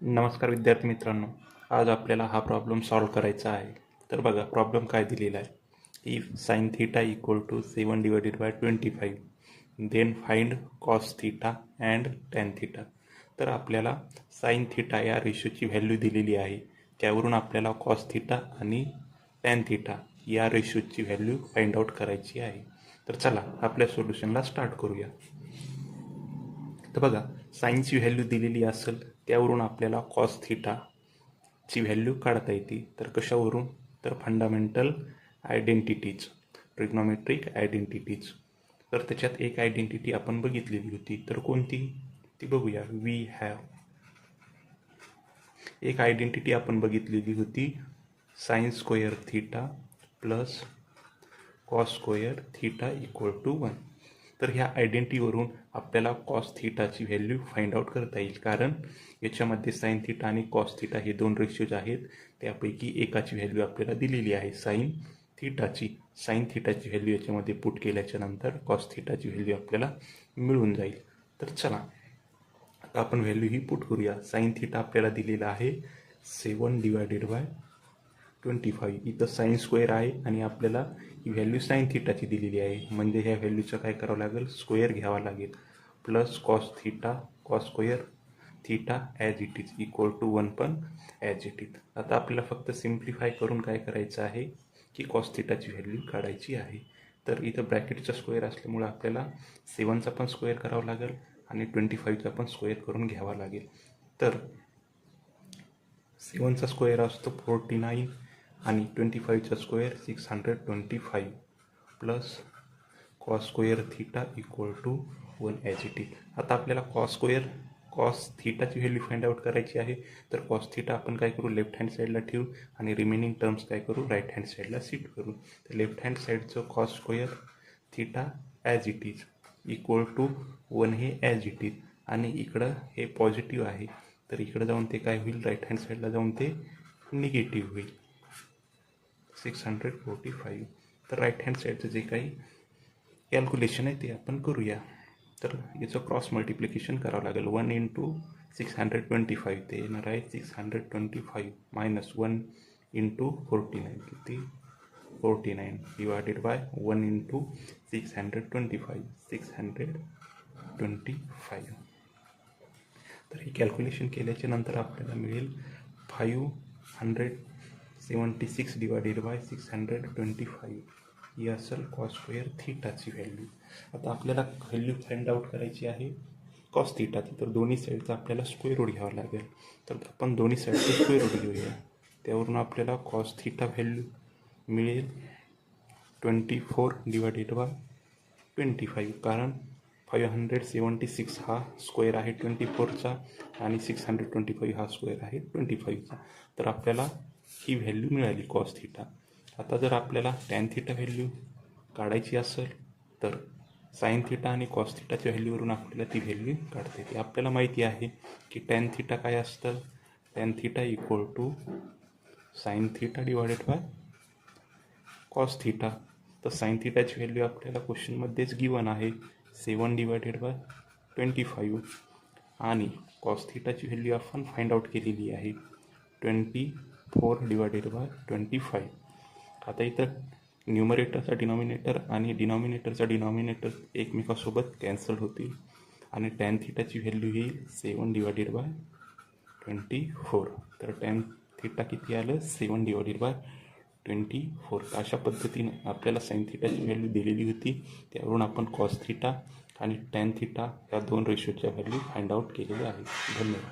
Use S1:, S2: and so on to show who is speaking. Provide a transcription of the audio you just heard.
S1: नमस्कार विद्यार्थी मित्रांनो, आज आपल्याला हा प्रॉब्लेम सॉल्व्ह करायचा आहे. तर बघा प्रॉब्लेम काय दिलेला आहे. If sine theta equal to 7/25 then find cos theta and tan theta. तर आपल्याला साइन थिटा या रेशोची व्हॅल्यू दिलेली आहे. त्यावरून आपल्याला कॉस थिटा आणि टॅन थिटा या रेशोची व्हॅल्यू फाइंड आउट करायची आहे. तर चला आपल्या सोल्युशनला स्टार्ट करूया. तर बघा साईनची व्हॅल्यू दिलेली असेल त्यावरून आपल्याला कॉस थिटाची व्हॅल्यू काढता येते. तर कशावरून? तर फंडामेंटल आयडेंटिटीज, ट्रिग्नोमेट्रिक आयडेंटिटीज. तर त्याच्यात एक आयडेंटिटी आपण बघितलेली होती. तर कोणती ती बघूया. वी हॅव एक आयडेंटिटी आपण बघितलेली होती, sine square theta plus cos square theta equal to 1. तर ह्या आयडेंटिटीवरून आपल्याला कॉस थिटाची व्हॅल्यू फाइंड आउट करता येईल, कारण याच्यामध्ये साइन थिटा आणि कॉस थिटा हे दोन रेशियोज आहेत. त्यापैकी एकाची व्हॅल्यू आपल्याला दिलेली आहे साइन थिटाची. साइन थिटाची व्हॅल्यू याच्यामध्ये पुट केल्याच्या नंतर कॉस थिटाची व्हॅल्यू आपल्याला मिळून जाईल. तर चला आता आपण व्हॅल्यू ही पुट करूया. साइन थिटा आपल्याला दिलेला आहे 7/25. इथं साइन स्क्वेअर आहे आणि आपल्याला ही व्हॅल्यू साइन थिटाची दिलेली आहे, म्हणजे ह्या व्हॅल्यूचं काय करावं लागेल, स्क्वेअर घ्यावा लागेल. Plus cos theta cos square theta as it is equal to 1 पण ॲज इट इज. आता आपल्याला फक्त सिम्प्लिफाय करून काय करायचं आहे की कॉस थिटाची व्हॅल्यू काढायची आहे. तर इथं ब्रॅकेटचा स्क्वेअर असल्यामुळे आपल्याला 7चा पण स्क्वेअर करावा लागेल आणि 25चा पण स्क्वेअर करून घ्यावा लागेल. तर 7चा स्क्वेअर असतो 49 आणि 25चा square 625 plus cos square theta equal to 1 as it is. आता आपल्याला कॉस थिटाची व्हॅल्यू फाइंड आउट करायची आहे. तर कॉस थिटा आपण काय करू, लेफ्ट हँड साईडला ठेवू आणि रिमेनिंग टर्म्स काय करू, राईट हँड साईडला शिफ्ट करू. तर लेफ्ट हँड साईडचं cos square theta as it is equal to 1 हे ॲज इट इज, आणि इकडं हे पॉझिटिव्ह आहे तर इकडं जाऊन ते काय होईल, राईट हँड साईडला जाऊन ते निगेटिव्ह होईल 645. तर राईट हँड साईडचं जे काही कॅल्क्युलेशन आहे ते आपण करूया. तर याचं क्रॉस मल्टिप्लिकेशन करावं लागेल. 1 इंटू 625 ते येणार आहे 625 मायनस 1 इंटू 49 किती 49 डिवायडेड बाय 1 इंटू 625 625. तर हे कॅल्क्युलेशन केल्याच्या नंतर आपल्याला मिळेल 576 डिवायडेड बाय 625. ही असेल कॉस स्क्वेअर थिटाची व्हॅल्यू. आता आपल्याला व्हॅल्यू फाइंड आउट करायची आहे कॉस थिटाची. तर दोन्ही साईडचा आपल्याला स्क्वेअर रूट घ्यावा लागेल. तर आपण दोन्ही साईडचे स्क्वेअर रूट घेऊया. त्यावरून आपल्याला कॉस थिटा व्हॅल्यू मिळेल 24 डिवायडेड बाय 25, कारण 576 हा स्क्वेअर आहे 24चा आणि 625 हा स्क्वेअर आहे 25चा. तर आपल्याला ही व्हॅल्यू मिळाली कॉस थिटा. आता जर आपल्याला टॅन थिटा व्हॅल्यू काढायची असेल तर साइन थिटा आणि कॉस थिटाच्या व्हॅल्यूवरून आपल्याला ती व्हॅल्यू काढता येते. आपल्याला माहिती आहे की टॅन थिटा काय असतं, tan theta equal to sine theta divided by cos theta. तर साइन थिटाची व्हॅल्यू आपल्याला क्वेश्चनमध्येच गिवन आहे 7/25 आणि कॉस थिटाची व्हॅल्यू आपण फाइंड आउट केलेली आहे 24 डिवायडेड बाय 25. आता इथं न्यूमरेटरचा डिनॉमिनेटर आणि डिनॉमिनेटरचा डिनॉमिनेटर एकमेकासोबत कॅन्सल होतील आणि टॅन थिटाची व्हॅल्यू येईल 7 डिवायडेड बाय 24. तर टॅन थिटा किती आलं, 7 डिवायडेड बाय 24. अशा पद्धतीने आपल्याला साइन थिटाची व्हॅल्यू दिलेली होती. त्यावरून आपण कॉस थिटा आणि टॅन थिटा या दोन रेशोच्या व्हॅल्यू फाइंड आउट केलेल्या आहेत. धन्यवाद.